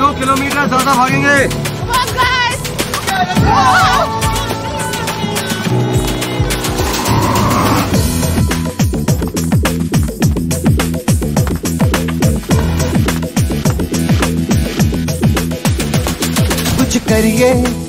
2 kilometre ज्यादा भागेंगे।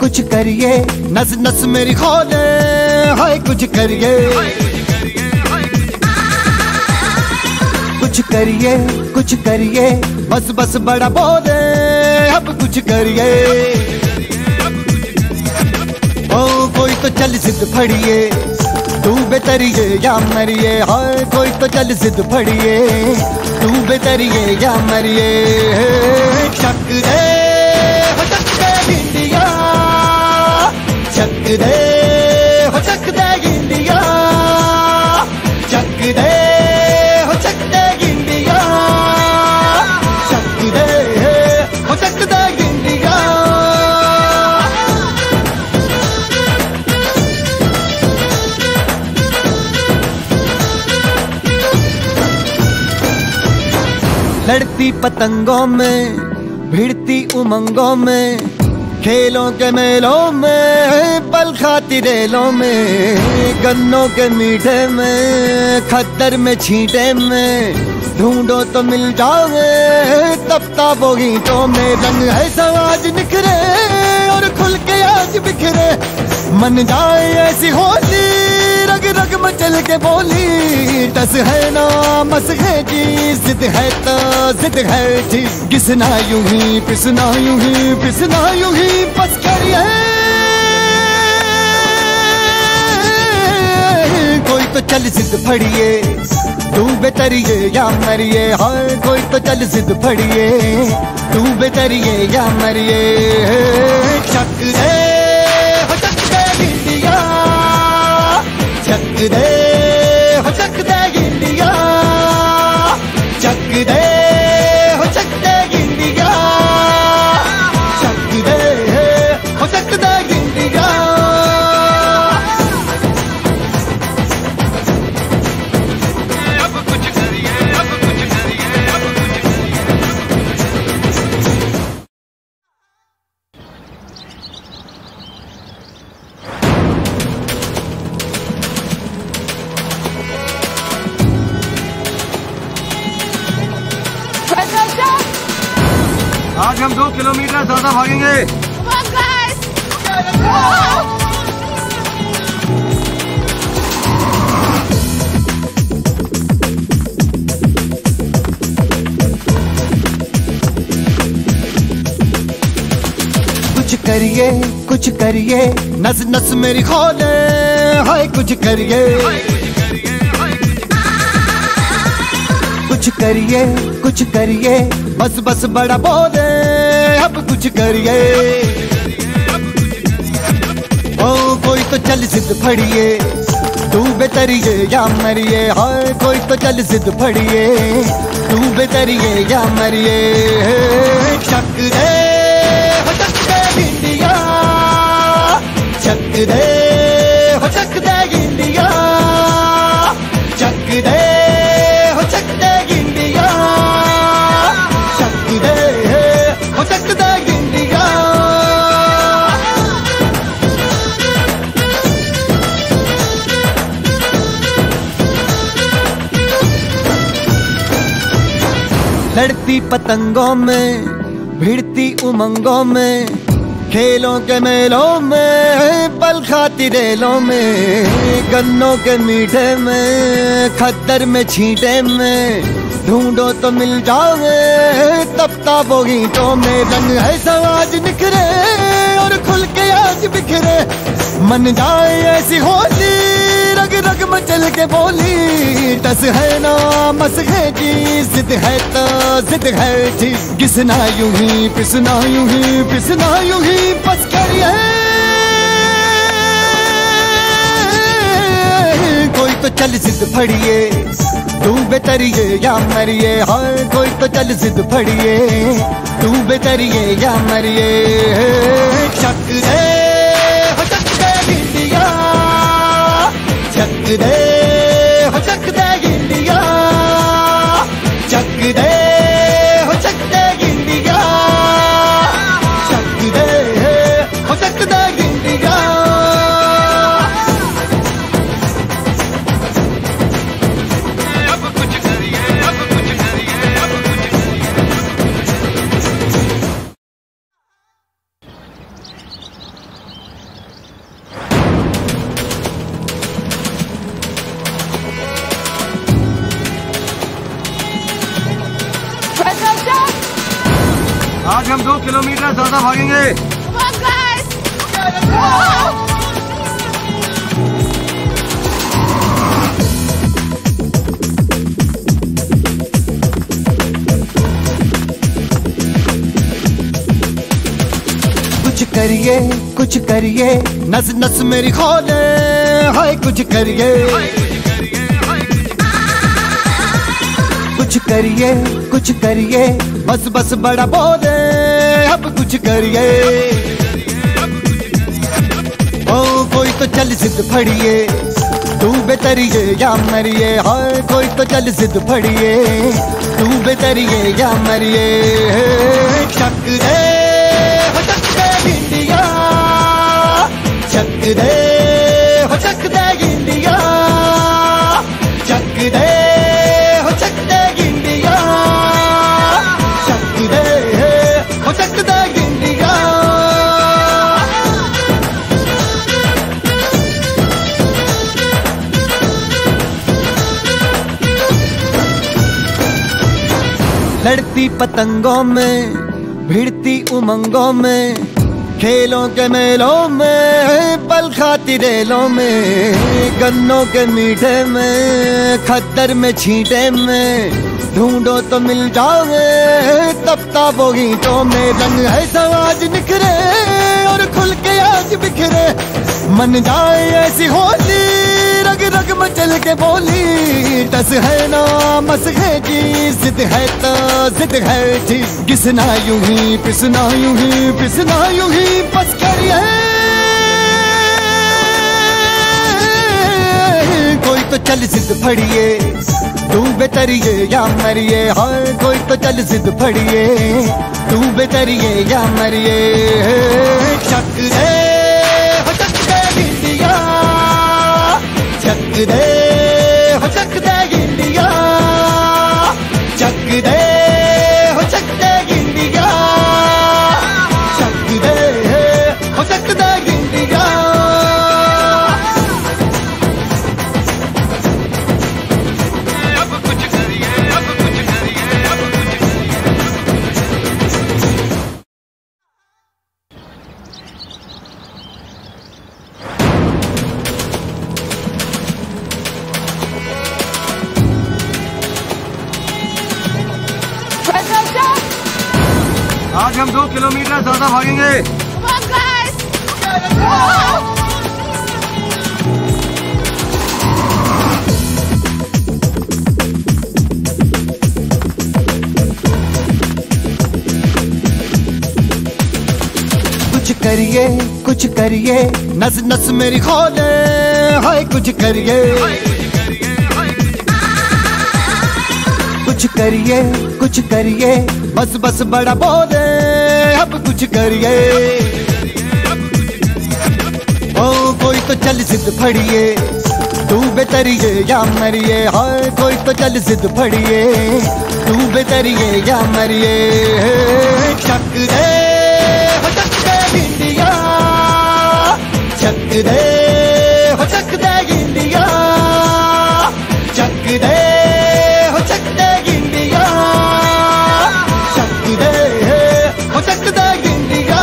कुछ करिए नस नस मेरी खोले, हाय कुछ करिए कुछ करिए बस बस बड़ा बोले, अब कुछ करिए। ओ कोई तो चल जिद फड़िए, तू बेतरिए या मरिए, हाय कोई तो चल जिद फड़िए, तू बेतरिए या मरिए। शक दे इंडिया, चक दे हो चक दे इंडिया, चक दे हो चक दे इंडिया, चक दे हो चक दे इंडिया। लड़ती पतंगों में, भिड़ती उमंगों में, खेलों के मेलों में, पल खाती रेलों में, गन्नों के मीठे में, खद्दर में छींटे में, ढूंढो तो मिल जाओगे तपता वो गीतों में। रंग है समाज निखरे और खुल के आज बिखरे, मन जाए ऐसी होली, रग रग मचल के बोली। टस है ना मस है जी, जिद है तो जिद है जी, घिसना यूं ही पिसना यूं ही पिसना यूं ही बस करिए। कोई तो चल जिद फड़िए, तू बेतरिए या मरिए, हाय कोई तो चल जिद फड़िए, तू बेतरिए या मरिए। चक दे हो चक दे इंडिया, चक दे हो चक दे इंडिया, चक दे हो चक दे इंडिया, चक दे हो चक दे इंडिया। आज हम 2 किलोमीटर ज्यादा भागेंगे। कुछ करिए नस नस मेरी खोले, हाय कुछ करिए कुछ करिए बस बस बड़ा बोले, अब कुछ करिए। ओ कोई तो चल जिद फड़िए, तू बेतरिए या मरिए, हाय कोई तो चल जिद फड़िए, तू बेतरिए या मरिए। चक दे हो चक दे इंडिया, चक दे हो चक दे इंडिया, चक दे हो चक दे इंडिया, चक दे हो चक दे इंडिया। लड़ती पतंगों में, भिड़ती उमंगों में, खेलों के मेलों में, पल खाती रेलों में, गन्नों के मीठे में, खद्दर में छींटे में, ढूंढो तो मिल जाओगे तपता वो गीतों में। रंग है समाज निखरे और खुल के आज बिखरे, मन जाए ऐसी होली, रग रग मचल के बोली। टस है ना मस है जी, जिद है तो जिद है जी, घिसना यूं ही पिसना यूं ही पिसना यूं ही बस करिए। कोई तो चल जिद फड़िए, तू बेतरिए या मरिए, हाय कोई तो चल जिद फड़िए, तू बेतरिए या मरिए। चक दे हो चक दे इंडिया, चक दे हो चक दे इंडिया, चक दे हो चक दे इंडिया, किलोमीटर ज्यादा भागेंगे। कुछ करिए नस नस मेरी खोले, हाय कुछ करिए कुछ करिए बस बस बड़ा बोले, अब कुछ करिए। ओ कोई तो चल जिद फड़िए, तू बेतरिए या मरिए, हाय कोई तो चल जिद फड़िए, तू बेतरिए या मरिए। शक दे इंडिया, चक दे हो चक दे इंडिया, चक दे हो चक दे इंडिया, चक दे हो चक दे इंडिया। लड़ती पतंगों में, भिड़ती उमंगों में, खेलों के मेलों में, पल खाती रेलों में, गन्नों के मीठे में, खद्दर में छींटे में, ढूंढो तो मिल जाओगे तब ताबो ईंटों में। रंग है समाज निखरे और खुल के आज बिखरे, मन जाए ऐसी होली, रग रग मचल के बोली। टस है ना मस है जी, जिद है तो जिद है जी, घिसना यूं ही पिसना यूं ही पिसना यूं ही बस करिए। कोई तो चल जिद फड़िए, तू बेतरिए या मरिए, हाय कोई तो चल जिद फड़िए, तू बेतरिए या मरिए। शक दे हो चक दे इंडिया, चक दे हो चक दे इंडिया, चक दे हो चक दे इंडिया, चक दे हो चक दे इंडिया। आज हम 2 किलोमीटर ज्यादा भागेंगे। कुछ करिए नस नस मेरी खोले, हाय कुछ करिए कुछ करिए बस बस बड़ा बोले, अब कुछ करिए। ओ कोई तो चल जिद फड़िए, तू बेतरिए या मरिए, हाय कोई तो चल जिद फड़िए, तू बेतरिए या मरिए। शक दे हो चक दे इंडिया, चक दे हो चक दे इंडिया, चक दे हो चक दे इंडिया, चक दे हो चक दे इंडिया।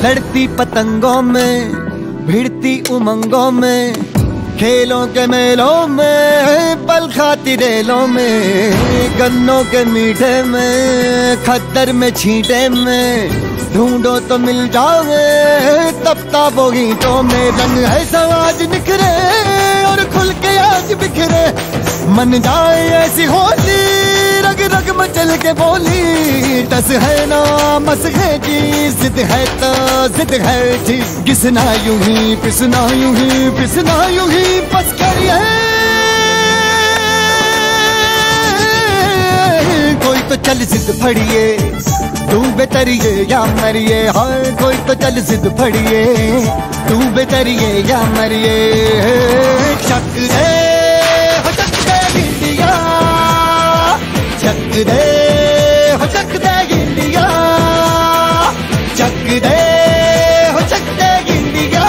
लड़ती पतंगों में, भिड़ती उमंगों में, खेलों के मेलों में, पल खाती रेलों में, गन्नों के मीठे में, खद्दर में छींटे में, ढूंढो तो मिल जाओगे तब ताबो ईंटों में। रंग है समाज निखरे और खुल के आज बिखरे, मन जाए ऐसी होली, रग रग मचल के बोली। टस है ना मस है जी, जिद है तो जिद है जी, घिसना यूं ही पिसना यूं ही पिसना यूं ही बस करिए। कोई तो चल जिद फड़िए, तू बेतरिए या मरिए, हाय कोई तो चल जिद फड़िए, तू बेतरिए या मरिए। शक दे हो चक दे इंडिया, चक दे हो चक दे इंडिया, चक दे हो चक दे इंडिया,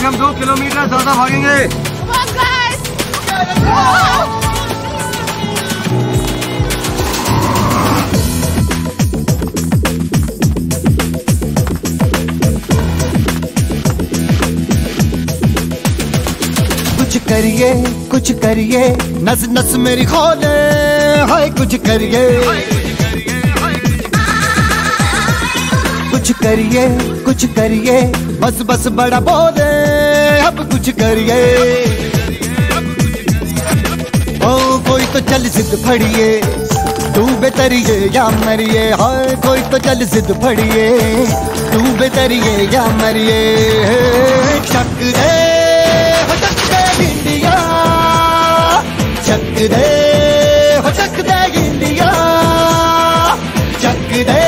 आज हम 2 किलोमीटर ज्यादा भागेंगे। कुछ करिए नस नस मेरी खोले, हाय कुछ करिए कुछ करिए बस बस बड़ा बोले, अब कुछ करिए। ओ कोई तो चल जिद फड़िए, तू बेतरिए या मरिए, हाय कोई तो चल जिद फड़िए, तू बेतरिए या मरिए। चक दे इंडिया, चक दे हो चक दे इंडिया, चक दे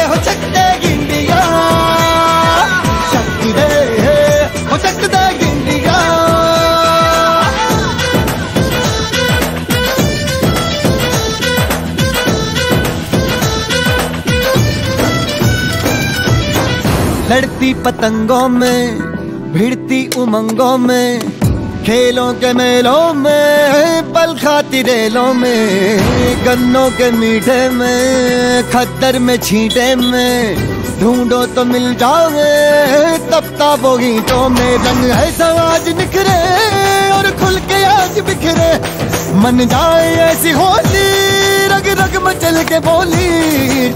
हो चक दे इंडिया, चक दे हो चक दे इंडिया। लड़ती पतंगों में, भिड़ती उमंगों में, खेलों के मेलों में, पल खाती रेलों में, गन्नों के मीठे में, खद्दर में छींटे में, ढूंढो तो मिल जाओगे तपताबों गीतों में। रंग है आज निखरे और खुल के आज बिखरे, मन जाए ऐसी होली, रग रग मचल के बोली।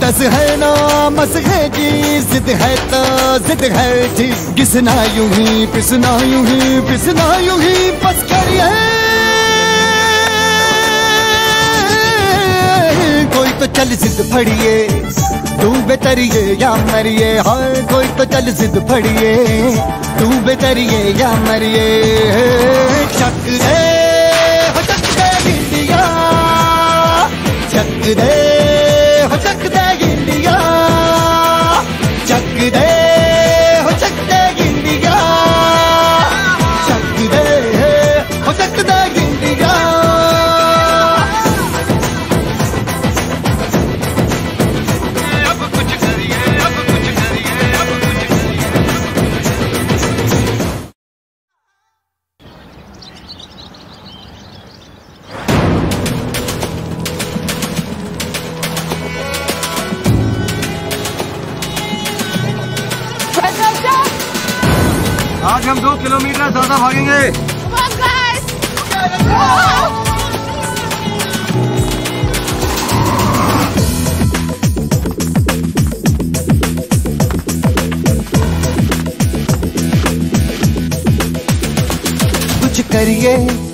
टस है ना मस है जी, जिद है तो जिद है जी, घिसना यूं ही पिसना यूं ही पिसना यूं ही बस करिए। कोई तो चल जिद फड़िए, तू बेतरिए या मरिए, हाय कोई तो चल जिद फड़िए, तू बेतरिए या मरिए। चक दे हो चक दे इंडिया, चक दे हो चक दे इंडिया, चक दे हो चक दे इंडिया, चक दे हो चक दे इंडिया। आज हम 2 किलोमीटर ज्यादा भागेंगे।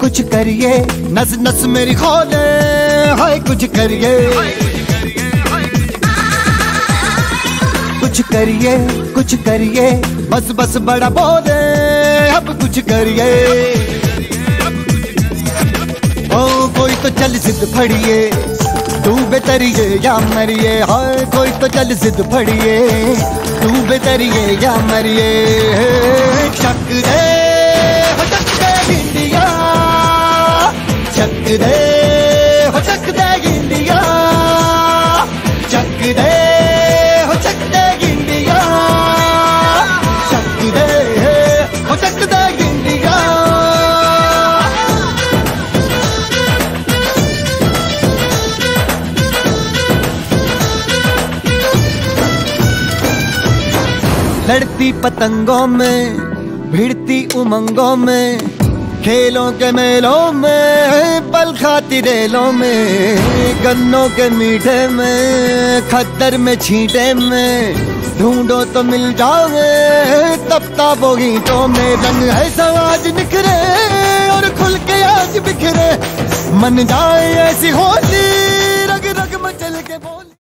कुछ करिए नस नस मेरी खोले, हाय कुछ करिए कुछ करिए बस बस बड़ा बोले, अब कुछ करिए। ओ कोई तो चल जिद फड़िए, तू बेतरिए या मरिए, हाय कोई तो चल जिद फड़िए, तू बेतरिए या मरिए। चक दे हो चक दे इंडिया, चक दे हो चक दे इंडिया, चक दे हो चक दे इंडिया, चक दे हो चक दे इंडिया। लड़ती पतंगों में, भिड़ती उमंगों में, खेलों के मेलों में, पल खाती रेलों में, गन्नों के मीठे में, खद्दर में छींटे में, ढूंढो तो मिल जाओगे तपताबों गीतों में। रंग है आज निखरे और खुल के आज बिखरे, मन जाए ऐसी होली, रग रग मचल के बोली।